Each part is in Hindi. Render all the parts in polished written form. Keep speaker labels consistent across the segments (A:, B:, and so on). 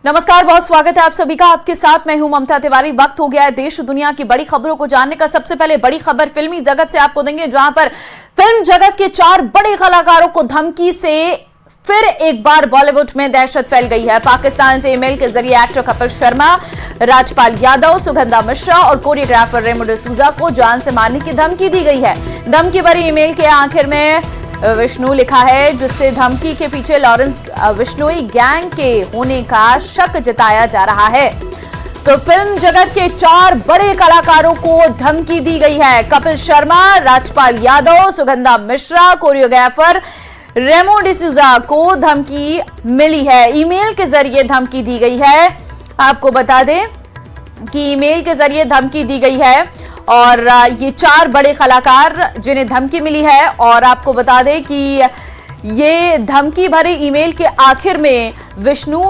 A: नमस्कार, बहुत स्वागत है आप सभी का। आपके साथ मैं हूं ममता तिवारी। वक्त हो गया है देश दुनिया की बड़ी खबरों को जानने का। सबसे पहले बड़ी खबर फिल्मी जगत से आपको देंगे, जहां पर फिल्म जगत के 4 बड़े कलाकारों को धमकी से फिर एक बार बॉलीवुड में दहशत फैल गई है। पाकिस्तान से ईमेल के जरिए एक्टर कपिल शर्मा, राजपाल यादव, सुगंधा मिश्रा और कोरियोग्राफर रेमो डिसूजा को जान से मारने की धमकी दी गई है। धमकी भरी ईमेल के आखिर में विष्णु लिखा है, जिससे धमकी के पीछे लॉरेंस विश्नोई गैंग के होने का शक जताया जा रहा है। तो फिल्म जगत के 4 बड़े कलाकारों को धमकी दी गई है। कपिल शर्मा, राजपाल यादव, सुगंधा मिश्रा, कोरियोग्राफर रेमो डिसूजा को धमकी मिली है। ईमेल के जरिए धमकी दी गई है। आपको बता दें कि ईमेल के जरिए धमकी दी गई है और ये 4 बड़े कलाकार जिन्हें धमकी मिली है। और आपको बता दें कि ये धमकी भरे ईमेल के आखिर में विष्णु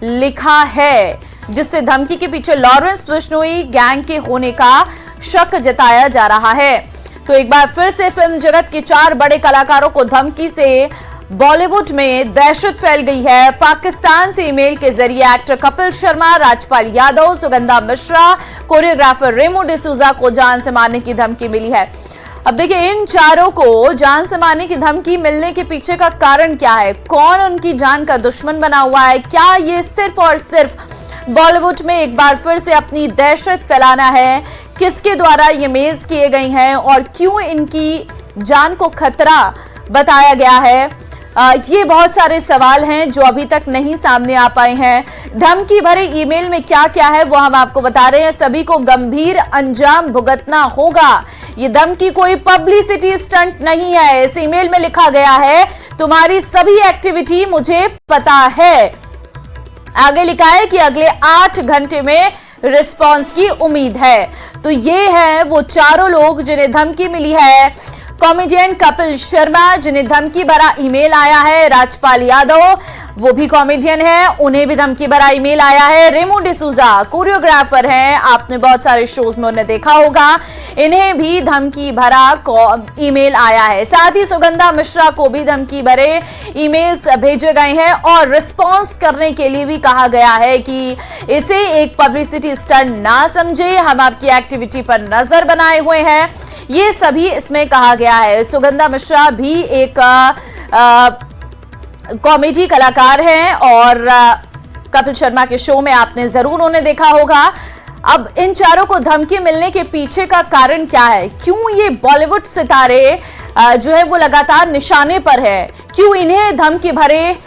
A: लिखा है, जिससे धमकी के पीछे लॉरेंस विश्नोई गैंग के होने का शक जताया जा रहा है। तो एक बार फिर से फिल्म जगत के 4 बड़े कलाकारों को धमकी से बॉलीवुड में दहशत फैल गई है। पाकिस्तान से ईमेल के जरिए एक्टर कपिल शर्मा, राजपाल यादव, सुगंधा मिश्रा, कोरियोग्राफर रेमो डिसूजा को जान से मारने की धमकी मिली है। अब देखिए, इन 4 को जान से मारने की धमकी मिलने के पीछे का कारण क्या है? कौन उनकी जान का दुश्मन बना हुआ है? क्या ये सिर्फ और सिर्फ बॉलीवुड में एक बार फिर से अपनी दहशत फैलाना है? किसके द्वारा ये मेल्स किए गए हैं और क्यों इनकी जान को खतरा बताया गया है? ये बहुत सारे सवाल हैं जो अभी तक नहीं सामने आ पाए हैं। धमकी भरे ईमेल में क्या क्या है वो हम आपको बता रहे हैं। सभी को गंभीर अंजाम भुगतना होगा। ये धमकी कोई पब्लिसिटी स्टंट नहीं है। इस ईमेल में लिखा गया है, तुम्हारी सभी एक्टिविटी मुझे पता है। आगे लिखा है कि अगले 8 घंटे में रिस्पॉन्स की उम्मीद है। तो ये है वो 4 लोग जिन्हें धमकी मिली है। कॉमेडियन कपिल शर्मा, जिन्हें धमकी भरा ईमेल आया है। राजपाल यादव, वो भी कॉमेडियन है, उन्हें भी धमकी भरा ईमेल आया है। रेमो डिसूजा कोरियोग्राफर हैं, आपने बहुत सारे शोज में उन्हें देखा होगा, इन्हें भी धमकी भरा ईमेल आया है। साथ ही सुगंधा मिश्रा को भी धमकी भरे ईमेल्स भेजे गए हैं और रिस्पॉन्स करने के लिए भी कहा गया है कि इसे एक पब्लिसिटी स्टंट ना समझे, हम आपकी एक्टिविटी पर नजर बनाए हुए हैं। ये सभी इसमें कहा गया है। सुगंधा मिश्रा भी एक कॉमेडी कलाकार हैं और कपिल शर्मा के शो में आपने जरूर उन्हें देखा होगा। अब इन 4 को धमकी मिलने के पीछे का कारण क्या है? क्यों ये बॉलीवुड सितारे जो है वो लगातार निशाने पर है? क्यों इन्हें धमकी भरे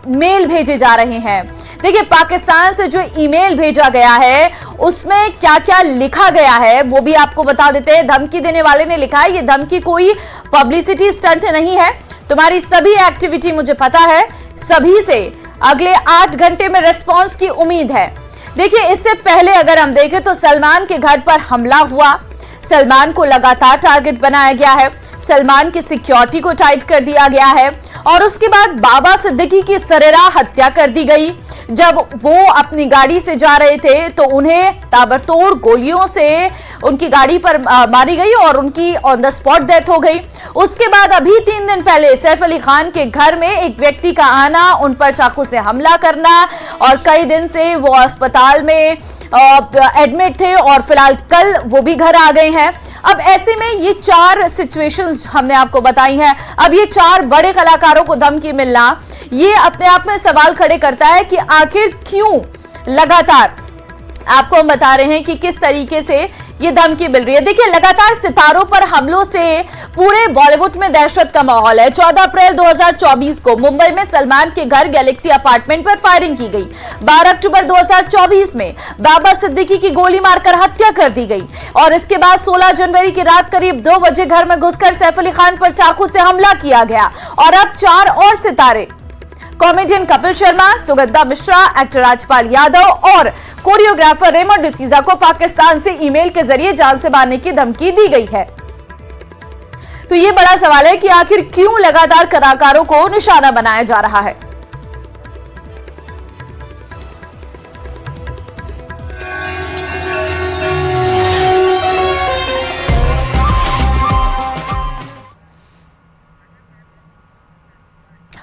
A: मेल भेजे जा रहे हैं? देखिए, पाकिस्तान से जो ईमेल भेजा गया है उसमें क्या क्या लिखा गया है वो भी आपको बता देते हैं। धमकी देने वाले ने लिखा है, ये धमकी कोई पब्लिसिटी स्टंट नहीं है, तुम्हारी सभी एक्टिविटी मुझे पता है, सभी से अगले 8 घंटे में रिस्पॉन्स की उम्मीद है। देखिए, इससे पहले अगर हम देखें तो सलमान के घर पर हमला हुआ, सलमान को लगातार टारगेट बनाया गया है, सलमान की सिक्योरिटी को टाइट कर दिया गया है और उसके बाद बाबा सिद्दीकी की सरेराह हत्या कर दी गई। जब वो अपनी गाड़ी से जा रहे थे तो उन्हें ताबड़तोड़ गोलियों से उनकी गाड़ी पर मारी गई और उनकी ऑन द स्पॉट डेथ हो गई। उसके बाद अभी 3 दिन पहले सैफ अली खान के घर में एक व्यक्ति का आना, उन पर चाकू से हमला करना और कई दिन से वो अस्पताल में एडमिट थे और फिलहाल कल वो भी घर आ गए हैं। अब ऐसे में ये 4 सिचुएशंस हमने आपको बताई हैं। अब ये 4 बड़े कलाकारों को धमकी मिलना ये अपने आप में सवाल खड़े करता है कि आखिर क्यों लगातार आपको हम बता रहे हैं कि किस तरीके से ये धमकी मिल रही है। देखिए, लगातार सितारों पर हमलों से पूरे बॉलीवुड में दहशत का माहौल है। 14 अप्रैल 2024 को मुंबई में सलमान के घर गैलेक्सी अपार्टमेंट पर फायरिंग की गई। 12 अक्टूबर 2024 में बाबा सिद्दीकी की गोली मारकर हत्या कर दी गई और इसके बाद 16 जनवरी की रात करीब 2 बजे घर में घुसकर सैफ अली खान पर चाकू से हमला किया गया। और अब 4 और सितारे, कॉमेडियन कपिल शर्मा, सुगंधा मिश्रा, एक्टर राजपाल यादव और कोरियोग्राफर रेमो डिसूजा को पाकिस्तान से ईमेल के जरिए जान से मारने की धमकी दी गई है। तो ये बड़ा सवाल है कि आखिर क्यों लगातार कलाकारों को निशाना बनाया जा रहा है।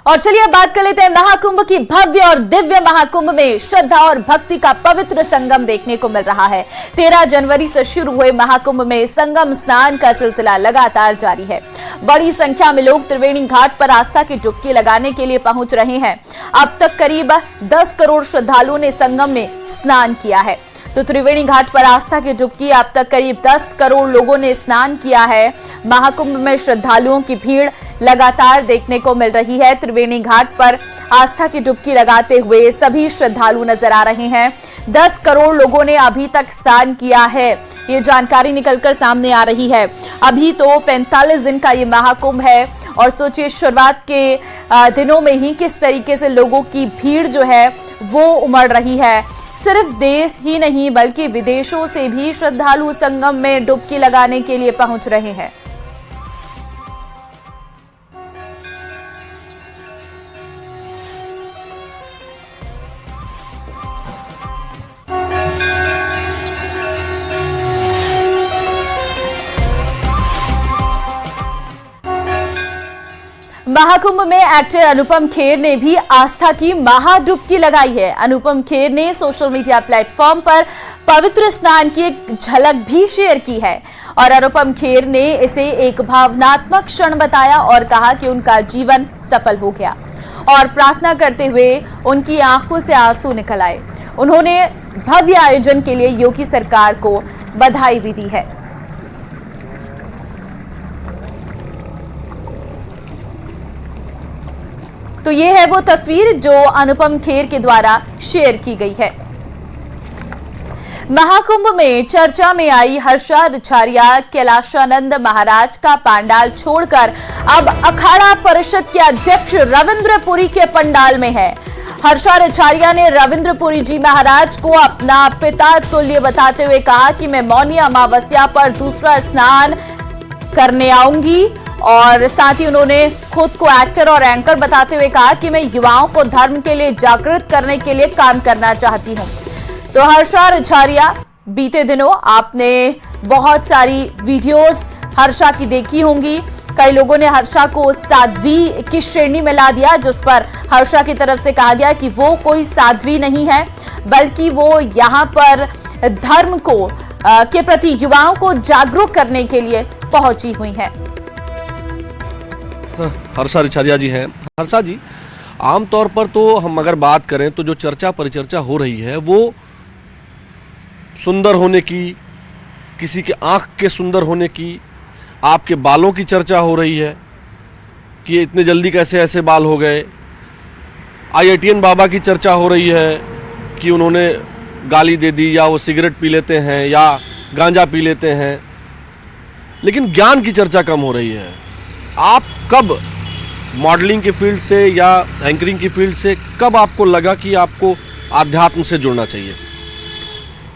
A: और चलिए बात कर लेते हैं महाकुंभ की। भव्य और दिव्य महाकुंभ में श्रद्धा और भक्ति का पवित्र संगम देखने को मिल रहा है। 13 जनवरी से शुरू हुए महाकुंभ में संगम स्नान का सिलसिला लगातार जारी है। बड़ी संख्या में लोग त्रिवेणी घाट पर आस्था की डुबकी लगाने के लिए पहुंच रहे हैं। अब तक करीब 10 करोड़ श्रद्धालुओं ने संगम में स्नान किया है। तो त्रिवेणी घाट पर आस्था की डुबकी अब तक करीब 10 करोड़ लोगों ने स्नान किया है। महाकुंभ में श्रद्धालुओं की भीड़ लगातार देखने को मिल रही है। त्रिवेणी घाट पर आस्था की डुबकी लगाते हुए सभी श्रद्धालु नजर आ रहे हैं। 10 करोड़ लोगों ने अभी तक स्नान किया है, ये जानकारी निकलकर सामने आ रही है। अभी तो 45 दिन का ये महाकुंभ है और सोचिए शुरुआत के दिनों में ही किस तरीके से लोगों की भीड़ जो है वो उमड़ रही है। सिर्फ देश ही नहीं बल्कि विदेशों से भी श्रद्धालु संगम में डुबकी लगाने के लिए पहुंच रहे हैं। महाकुंभ में एक्टर अनुपम खेर ने भी आस्था की महाडुबकी लगाई है। अनुपम खेर ने सोशल मीडिया प्लेटफॉर्म पर पवित्र स्नान की एक झलक भी शेयर की है और अनुपम खेर ने इसे एक भावनात्मक क्षण बताया और कहा कि उनका जीवन सफल हो गया और प्रार्थना करते हुए उनकी आंखों से आंसू निकल आए। उन्होंने भव्य आयोजन के लिए योगी सरकार को बधाई भी दी है। तो ये है वो तस्वीर जो अनुपम खेर के द्वारा शेयर की गई है। महाकुंभ में चर्चा में आई हर्षा रिछारिया कैलाशानंद महाराज का पंडाल छोड़कर अब अखाड़ा परिषद के अध्यक्ष रविंद्रपुरी के पंडाल में है। हर्षा रिछारिया ने रविंद्रपुरी जी महाराज को अपना पिता तुल्य बताते हुए कहा कि मैं मौनी अमावस्या पर दूसरा स्नान करने आऊंगी और साथ ही उन्होंने खुद को एक्टर और एंकर बताते हुए कहा कि मैं युवाओं को धर्म के लिए जागृत करने के लिए काम करना चाहती हूं। तो हर्षा रिछारिया, बीते दिनों आपने बहुत सारी वीडियोस हर्षा की देखी होंगी। कई लोगों ने हर्षा को साध्वी की श्रेणी में ला दिया, जिस पर हर्षा की तरफ से कहा गया कि वो कोई साध्वी नहीं है बल्कि वो यहाँ पर धर्म को के प्रति युवाओं को जागरूक करने के लिए पहुंची हुई है।
B: हर्षा रिछारिया जी हैं। हर्षा जी, आमतौर पर तो हम अगर बात करें तो जो चर्चा परिचर्चा हो रही है वो सुंदर होने की, किसी के आंख के सुंदर होने की, आपके बालों की चर्चा हो रही है कि इतने जल्दी कैसे ऐसे बाल हो गए। IITN बाबा की चर्चा हो रही है कि उन्होंने गाली दे दी या वो सिगरेट पी लेते हैं या गांजा पी लेते हैं, लेकिन ज्ञान की चर्चा कम हो रही है। आप कब मॉडलिंग की फील्ड से या एंकरिंग की फील्ड से कब आपको लगा कि आपको आध्यात्म से जुड़ना चाहिए?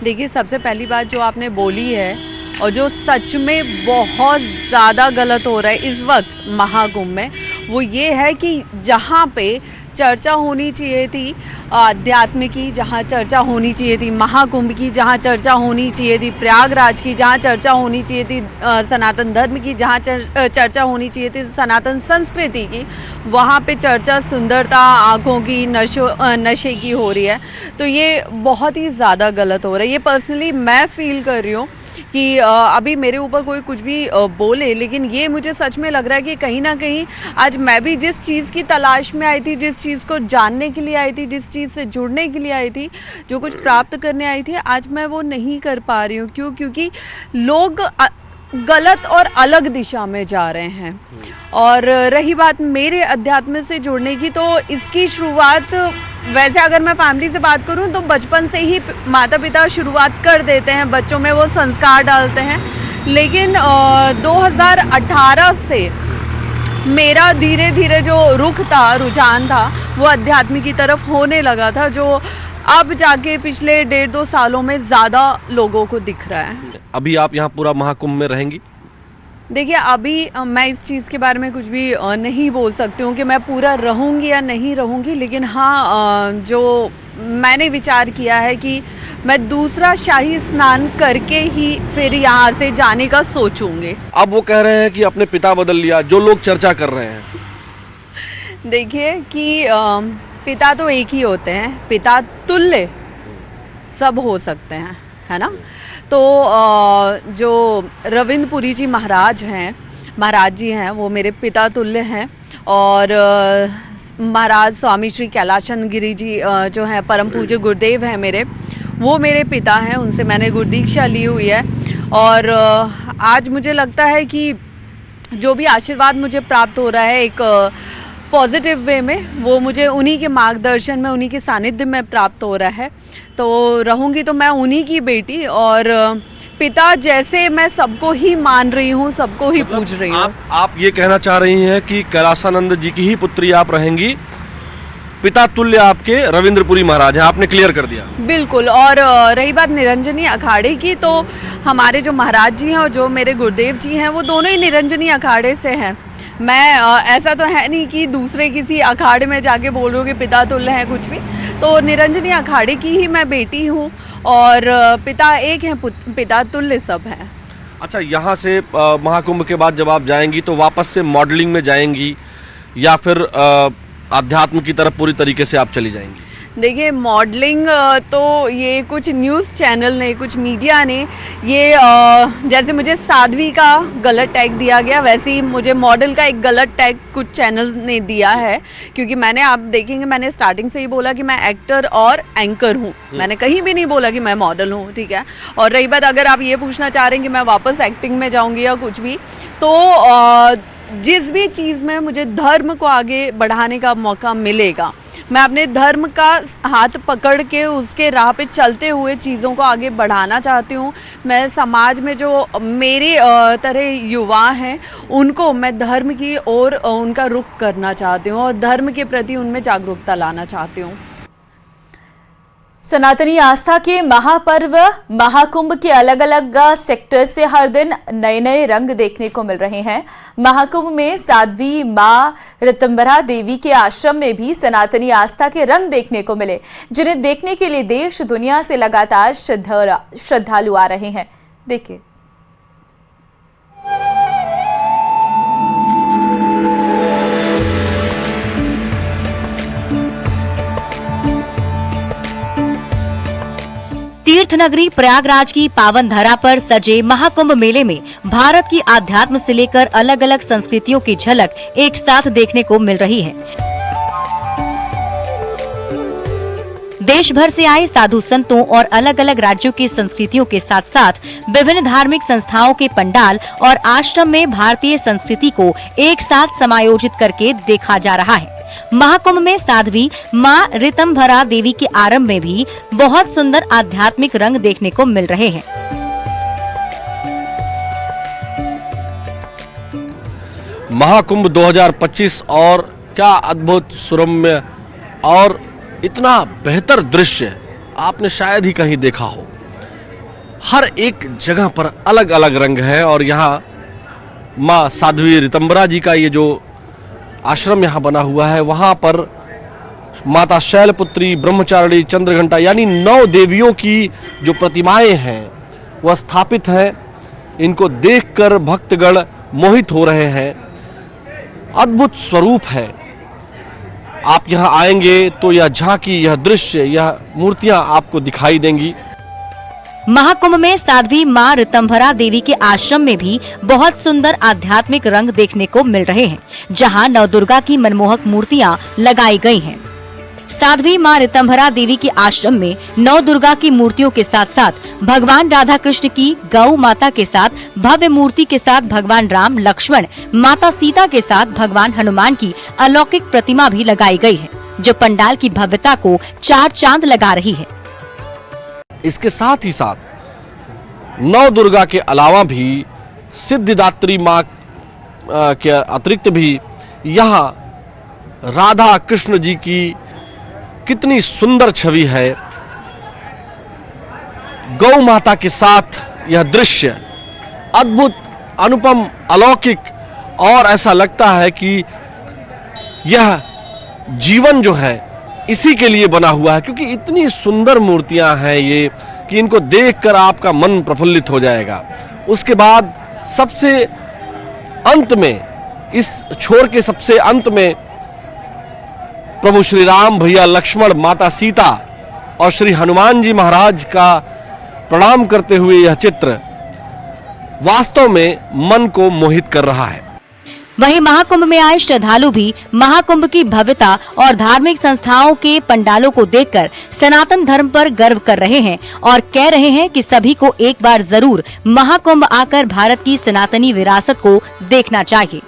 C: देखिए, सबसे पहली बात जो आपने बोली है और जो सच में बहुत ज़्यादा गलत हो रहा है इस वक्त महाकुंभ में, वो ये है कि जहाँ पे चर्चा होनी चाहिए थी अध्यात्म की, जहाँ चर्चा होनी चाहिए थी महाकुंभ की, जहाँ चर्चा होनी चाहिए थी प्रयागराज की, जहाँ चर्चा होनी चाहिए थी सनातन धर्म की, जहाँ चर्चा होनी चाहिए थी सनातन संस्कृति की, वहाँ पे चर्चा सुंदरता, आँखों की, नशे की हो रही है। तो ये बहुत ही ज़्यादा गलत हो रहा है। ये पर्सनली मैं फील कर रही हूँ कि अभी मेरे ऊपर कोई कुछ भी बोले, लेकिन ये मुझे सच में लग रहा है कि कहीं ना कहीं आज मैं भी जिस चीज़ की तलाश में आई थी, जिस चीज़ को जानने के लिए आई थी, जिस चीज़ से जुड़ने के लिए आई थी, जो कुछ प्राप्त करने आई थी, आज मैं वो नहीं कर पा रही हूँ। क्यों? क्योंकि लोग गलत और अलग दिशा में जा रहे हैं। और रही बात मेरे अध्यात्म से जुड़ने की, तो इसकी शुरुआत वैसे अगर मैं फैमिली से बात करूं तो बचपन से ही माता पिता शुरुआत कर देते हैं, बच्चों में वो संस्कार डालते हैं। लेकिन 2018 से मेरा धीरे धीरे जो रुख था, रुझान था, वो अध्यात्म की तरफ होने लगा था, जो अब जाके पिछले 1.5-2 सालों में ज़्यादा लोगों को दिख रहा है।
B: अभी आप यहाँ पूरा महाकुंभ में रहेंगी?
C: देखिए, अभी मैं इस चीज़ के बारे में कुछ भी नहीं बोल सकती हूँ कि मैं पूरा रहूँगी या नहीं रहूँगी, लेकिन हाँ, जो मैंने विचार किया है कि मैं दूसरा शाही स्नान करके ही फिर यहाँ से जाने का सोचूंगी।
B: अब वो कह रहे हैं कि अपने पिता बदल लिया, जो लोग चर्चा कर रहे हैं।
C: देखिए कि पिता तो एक ही होते हैं, पिता तुल्य सब हो सकते हैं, है ना। तो जो रविंद्रपुरी जी महाराज जी हैं वो मेरे पिता तुल्य हैं। और महाराज स्वामी श्री कैलाशन गिरी जी जो हैं परम पूज्य गुरुदेव हैं मेरे, वो मेरे पिता हैं, उनसे मैंने गुरुदीक्षा ली हुई है। और आज मुझे लगता है कि जो भी आशीर्वाद मुझे प्राप्त हो रहा है एक पॉजिटिव वे में, वो मुझे उन्हीं के मार्गदर्शन में, उन्हीं के सानिध्य में प्राप्त हो रहा है। तो रहूंगी तो मैं उन्हीं की बेटी, और पिता जैसे मैं सबको ही मान रही हूँ, सबको ही पूज रही हूँ।
B: आप ये कहना चाह रही हैं कि कैलासानंद जी की ही पुत्री आप रहेंगी, पिता तुल्य आपके रविंद्रपुरी महाराज हैं, आपने क्लियर कर दिया।
C: बिल्कुल। और रही बात निरंजनी अखाड़े की, तो हमारे जो महाराज जी हैं और जो मेरे गुरुदेव जी हैं वो दोनों ही निरंजनी अखाड़े से हैं। मैं ऐसा तो है नहीं कि दूसरे किसी अखाड़े में जाके बोल रही हूँ कि पिता तुल्य है कुछ भी, तो निरंजनी अखाड़े की ही मैं बेटी हूँ, और पिता एक हैं, पिता तुल्य सब हैं।
B: अच्छा, यहाँ से महाकुंभ के बाद जब आप जाएंगी तो वापस से मॉडलिंग में जाएंगी या फिर आध्यात्म की तरफ पूरी तरीके से आप चली जाएंगी?
C: देखिए, मॉडलिंग तो ये कुछ न्यूज़ चैनल ने, कुछ मीडिया ने ये जैसे मुझे साध्वी का गलत टैग दिया गया, वैसे ही मुझे मॉडल का एक गलत टैग कुछ चैनल ने दिया है। क्योंकि मैंने, आप देखेंगे, मैंने स्टार्टिंग से ही बोला कि मैं एक्टर और एंकर हूँ, मैंने कहीं भी नहीं बोला कि मैं मॉडल हूँ, ठीक है। और रही बात, अगर आप ये पूछना चाह रहे हैं कि मैं वापस एक्टिंग में जाऊँगी या कुछ भी, तो जिस भी चीज़ में मुझे धर्म को आगे बढ़ाने का मौका मिलेगा, मैं अपने धर्म का हाथ पकड़ के उसके राह पे चलते हुए चीज़ों को आगे बढ़ाना चाहती हूँ। मैं समाज में जो मेरे तरह युवा हैं उनको मैं धर्म की ओर उनका रुख करना चाहती हूँ और धर्म के प्रति उनमें जागरूकता लाना चाहती हूँ।
A: सनातनी आस्था के महापर्व महाकुंभ के अलग अलग सेक्टर से हर दिन नए नए रंग देखने को मिल रहे हैं। महाकुंभ में साध्वी मां ऋतंबरा देवी के आश्रम में भी सनातनी आस्था के रंग देखने को मिले, जिन्हें देखने के लिए देश दुनिया से लगातार श्रद्धालु आ रहे हैं। देखिए,
D: तीर्थ नगरी प्रयागराज की पावन धरा पर सजे महाकुंभ मेले में भारत की आध्यात्म से लेकर अलग अलग संस्कृतियों की झलक एक साथ देखने को मिल रही है। देश भर से आए साधु संतों और अलग अलग राज्यों की संस्कृतियों के साथ साथ विभिन्न धार्मिक संस्थाओं के पंडाल और आश्रम में भारतीय संस्कृति को एक साथ समायोजित करके देखा जा रहा है। महाकुंभ में साध्वी मां ऋतंभरा देवी के आरंभ में भी बहुत सुंदर आध्यात्मिक रंग देखने को मिल रहे हैं।
B: महाकुंभ 2025 और क्या अद्भुत, सुरम्य और इतना बेहतर दृश्य आपने शायद ही कहीं देखा हो। हर एक जगह पर अलग अलग रंग है और यहाँ मां साध्वी ऋतंबरा जी का ये जो आश्रम यहाँ बना हुआ है, वहां पर माता शैलपुत्री, ब्रह्मचारिणी, चंद्रघंटा यानी 9 देवियों की जो प्रतिमाएं हैं वह स्थापित हैं। इनको देखकर भक्तगण मोहित हो रहे हैं। अद्भुत स्वरूप है। आप यहाँ आएंगे तो यह झांकी, यह दृश्य, यह मूर्तियां आपको दिखाई देंगी।
D: महाकुंभ में साध्वी मां ऋतंभरा देवी के आश्रम में भी बहुत सुंदर आध्यात्मिक रंग देखने को मिल रहे हैं, जहां नवदुर्गा की मनमोहक मूर्तियां लगाई गई हैं। साध्वी मां ऋतंभरा देवी के आश्रम में नवदुर्गा की मूर्तियों के साथ साथ भगवान राधा कृष्ण की, गौ माता के साथ भव्य मूर्ति के साथ भगवान राम, लक्ष्मण, माता सीता के साथ भगवान हनुमान की अलौकिक प्रतिमा भी लगाई गई है, जो पंडाल की भव्यता को 4 चांद लगा रही है।
B: इसके साथ ही साथ नौ दुर्गा के अलावा भी सिद्धिदात्री मां के अतिरिक्त भी यहाँ राधा कृष्ण जी की कितनी सुंदर छवि है। गौ माता के साथ यह दृश्य अद्भुत, अनुपम, अलौकिक, और ऐसा लगता है कि यह जीवन जो है इसी के लिए बना हुआ है, क्योंकि इतनी सुंदर मूर्तियां हैं ये कि इनको देखकर आपका मन प्रफुल्लित हो जाएगा। उसके बाद सबसे अंत में, इस छोर के सबसे अंत में प्रभु श्री राम, भैया लक्ष्मण, माता सीता और श्री हनुमान जी महाराज का प्रणाम करते हुए यह चित्र वास्तव में मन को मोहित कर रहा है।
D: वहीं महाकुंभ में आए श्रद्धालु भी महाकुंभ की भव्यता और धार्मिक संस्थाओं के पंडालों को देखकर सनातन धर्म पर गर्व कर रहे हैं और कह रहे हैं कि सभी को एक बार जरूर महाकुंभ आकर भारत की सनातनी विरासत को देखना चाहिए।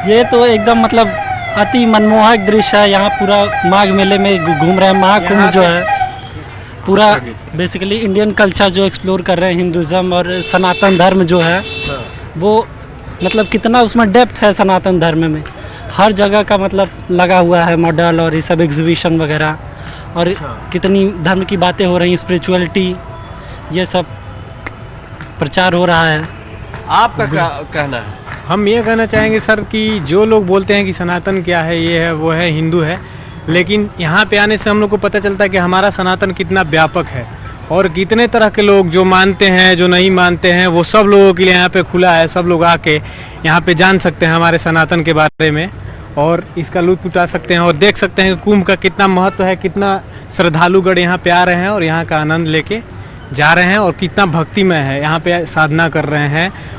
E: ये तो एकदम मतलब अति मनमोहक दृश्य है। यहाँ पूरा माघ मेले में घूम रहे हैं। महाकुंभ जो है पूरा बेसिकली इंडियन कल्चर जो एक्सप्लोर कर रहे हैं, हिंदुज्म और सनातन धर्म जो है वो मतलब कितना उसमें डेप्थ है सनातन धर्म में। हर जगह का मतलब लगा हुआ है मॉडल और ये सब एग्जीबिशन वगैरह, और कितनी धर्म की बातें हो रही, स्पिरिचुअलिटी, ये सब प्रचार हो रहा है।
B: आपका क्या कहना है?
F: हम ये कहना चाहेंगे सर कि जो लोग बोलते हैं कि सनातन क्या है, ये है वो है, हिंदू है, लेकिन यहाँ पे आने से हम लोग को पता चलता है कि हमारा सनातन कितना व्यापक है और कितने तरह के लोग जो मानते हैं, जो नहीं मानते हैं, वो सब लोगों के लिए यहाँ पे खुला है। सब लोग आके यहाँ पे जान सकते हैं हमारे सनातन के बारे में और इसका लुत्फ उठा सकते हैं और देख सकते हैं कि कुंभ का कितना महत्व है, कितना श्रद्धालुगण यहाँ पे आ रहे हैं और यहाँ का आनंद लेके जा रहे हैं और कितना भक्तिमय है, यहाँ पे साधना कर रहे हैं।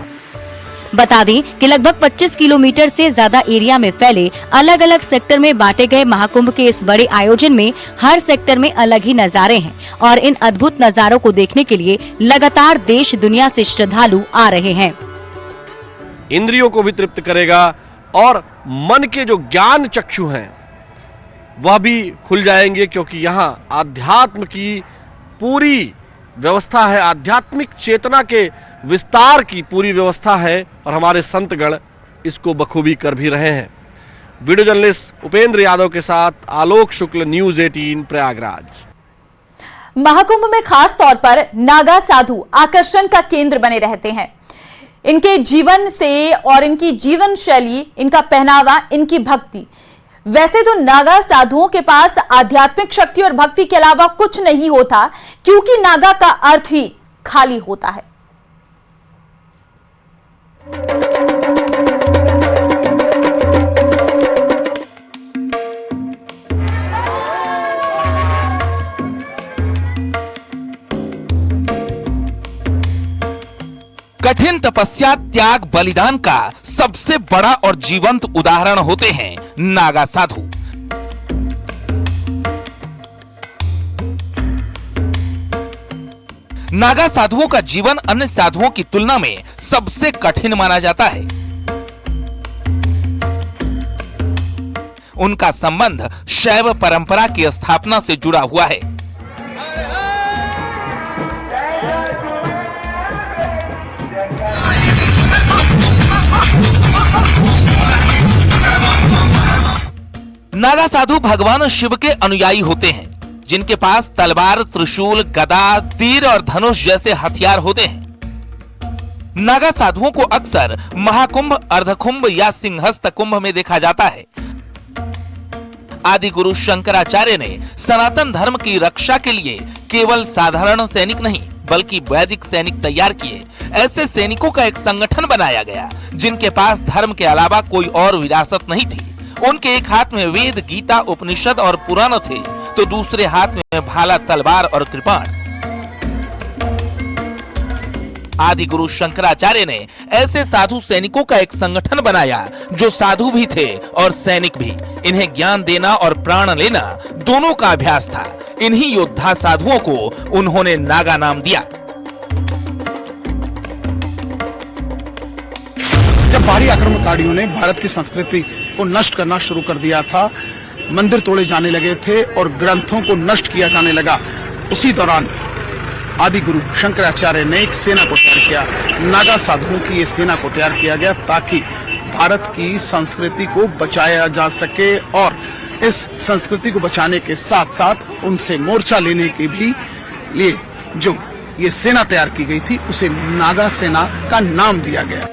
D: बता दें कि लगभग 25 किलोमीटर से ज्यादा एरिया में फैले अलग अलग सेक्टर में बांटे गए महाकुंभ के इस बड़े आयोजन में हर सेक्टर में अलग ही नजारे हैं और इन अद्भुत नजारों को देखने के लिए लगातार देश दुनिया से श्रद्धालु आ रहे हैं।
B: इंद्रियों को भी तृप्त करेगा और मन के जो ज्ञान चक्षु हैं वह भी खुल जाएंगे, क्योंकि यहाँ आध्यात्म की पूरी व्यवस्था है, आध्यात्मिक चेतना के विस्तार की पूरी व्यवस्था है और हमारे संतगण इसको बखूबी कर भी रहे हैं। वीडियो जर्नलिस्ट उपेंद्र यादव के साथ आलोक शुक्ल, न्यूज़ 18 प्रयागराज।
A: महाकुंभ में खास तौर पर नागा साधु आकर्षण का केंद्र बने रहते हैं। इनके जीवन से और इनकी जीवन शैली, इनका पहनावा, इनकी भक्ति। वैसे तो नागा साधुओं के पास आध्यात्मिक शक्ति और भक्ति के अलावा कुछ नहीं होता, क्योंकि नागा का अर्थ ही खाली होता है।
G: कठिन तपस्या, त्याग, बलिदान का सबसे बड़ा और जीवंत उदाहरण होते हैं नागा साधु। नागा साधुओं का जीवन अन्य साधुओं की तुलना में सबसे कठिन माना जाता है। उनका संबंध शैव परंपरा की स्थापना से जुड़ा हुआ है। नागा साधु भगवान शिव के अनुयायी होते हैं, जिनके पास तलवार, त्रिशूल, गदा, तीर और धनुष जैसे हथियार होते हैं। नागा साधुओं को अक्सर महाकुंभ, अर्धकुंभ या सिंहस्थ कुंभ में देखा जाता है। आदि गुरु शंकराचार्य ने सनातन धर्म की रक्षा के लिए केवल साधारण सैनिक नहीं बल्कि वैदिक सैनिक तैयार किए। ऐसे सैनिकों का एक संगठन बनाया गया जिनके पास धर्म के अलावा कोई और विरासत नहीं थी। उनके एक हाथ में वेद, गीता, उपनिषद और पुराण थे, तो दूसरे हाथ में भाला, तलवार और कृपाण। आदि गुरु शंकराचार्य ने ऐसे साधु सैनिकों का एक संगठन बनाया जो साधु भी थे और सैनिक भी। इन्हें ज्ञान देना और प्राण लेना दोनों का अभ्यास था। इन्हीं योद्धा साधुओं को उन्होंने नागा नाम दिया।
H: जब बाहरी आक्रमणकारियों ने भारत की संस्कृति को नष्ट करना शुरू कर दिया था, मंदिर तोड़े जाने लगे थे और ग्रंथों को नष्ट किया जाने लगा, उसी दौरान आदि गुरु शंकराचार्य ने एक सेना को तैयार किया। नागा साधुओं की ये सेना को तैयार किया गया ताकि भारत की संस्कृति को बचाया जा सके और इस संस्कृति को बचाने के साथ साथ उनसे मोर्चा लेने के भी लिए जो ये सेना तैयार की गई थी उसे नागा सेना का नाम दिया गया।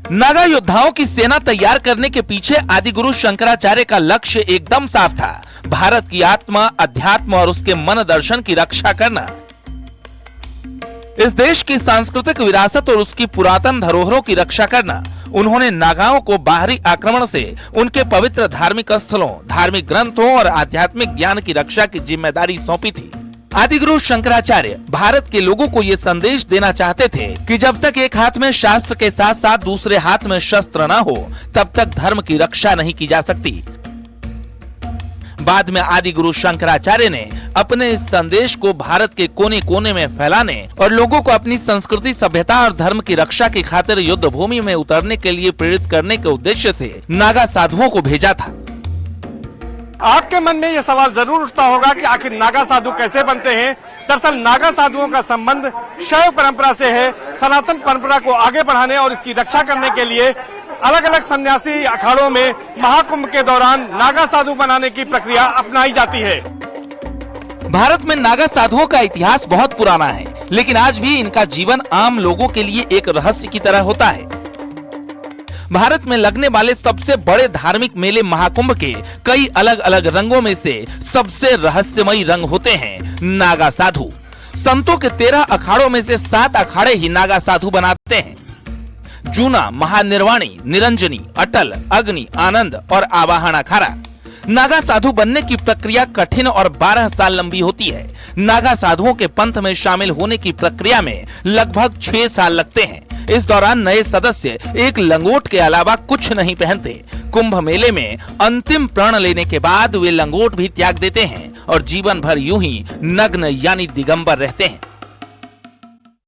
G: नागा योद्धाओं की सेना तैयार करने के पीछे आदि गुरु शंकराचार्य का लक्ष्य एकदम साफ था, भारत की आत्मा, अध्यात्म और उसके मन दर्शन की रक्षा करना। इस देश की सांस्कृतिक विरासत और उसकी पुरातन धरोहरों की रक्षा करना उन्होंने नागाओं को बाहरी आक्रमण से उनके पवित्र धार्मिक स्थलों, धार्मिक ग्रंथों और आध्यात्मिक ज्ञान की रक्षा की जिम्मेदारी सौंपी थी। आदिगुरु शंकराचार्य भारत के लोगों को ये संदेश देना चाहते थे कि जब तक एक हाथ में शास्त्र के साथ साथ दूसरे हाथ में शस्त्र न हो, तब तक धर्म की रक्षा नहीं की जा सकती। बाद में आदिगुरु शंकराचार्य ने अपने इस संदेश को भारत के कोने कोने में फैलाने और लोगों को अपनी संस्कृति, सभ्यता और धर्म की रक्षा की खातिर युद्ध भूमि में उतरने के लिए प्रेरित करने के उद्देश्य से नागा साधुओं को भेजा था।
I: आपके मन में यह सवाल जरूर उठता होगा कि आखिर नागा साधु कैसे बनते हैं। दरअसल नागा साधुओं का संबंध शैव परंपरा से है। सनातन परंपरा को आगे बढ़ाने और इसकी रक्षा करने के लिए अलग अलग सन्यासी अखाड़ों में महाकुंभ के दौरान नागा साधु बनाने की प्रक्रिया अपनाई जाती है।
G: भारत में नागा साधुओं का इतिहास बहुत पुराना है, लेकिन आज भी इनका जीवन आम लोगों के लिए एक रहस्य की तरह होता है। भारत में लगने वाले सबसे बड़े धार्मिक मेले महाकुंभ के कई अलग अलग रंगों में से सबसे रहस्यमयी रंग होते हैं नागा साधु। संतों के 13 अखाड़ों में से 7 अखाड़े ही नागा साधु बनाते हैं। जूना, महानिर्वाणी, निरंजनी, अटल, अग्नि, आनंद और आवाहन अखाड़ा। नागा साधु बनने की प्रक्रिया कठिन और 12 साल लंबी होती है। नागा साधुओं के पंथ में शामिल होने की प्रक्रिया में लगभग 6 साल लगते हैं। इस दौरान नए सदस्य एक लंगोट के अलावा कुछ नहीं पहनते। कुंभ मेले में अंतिम प्रण लेने के बाद वे लंगोट भी त्याग देते हैं और जीवन भर यूं ही नग्न यानी दिगंबर रहते हैं।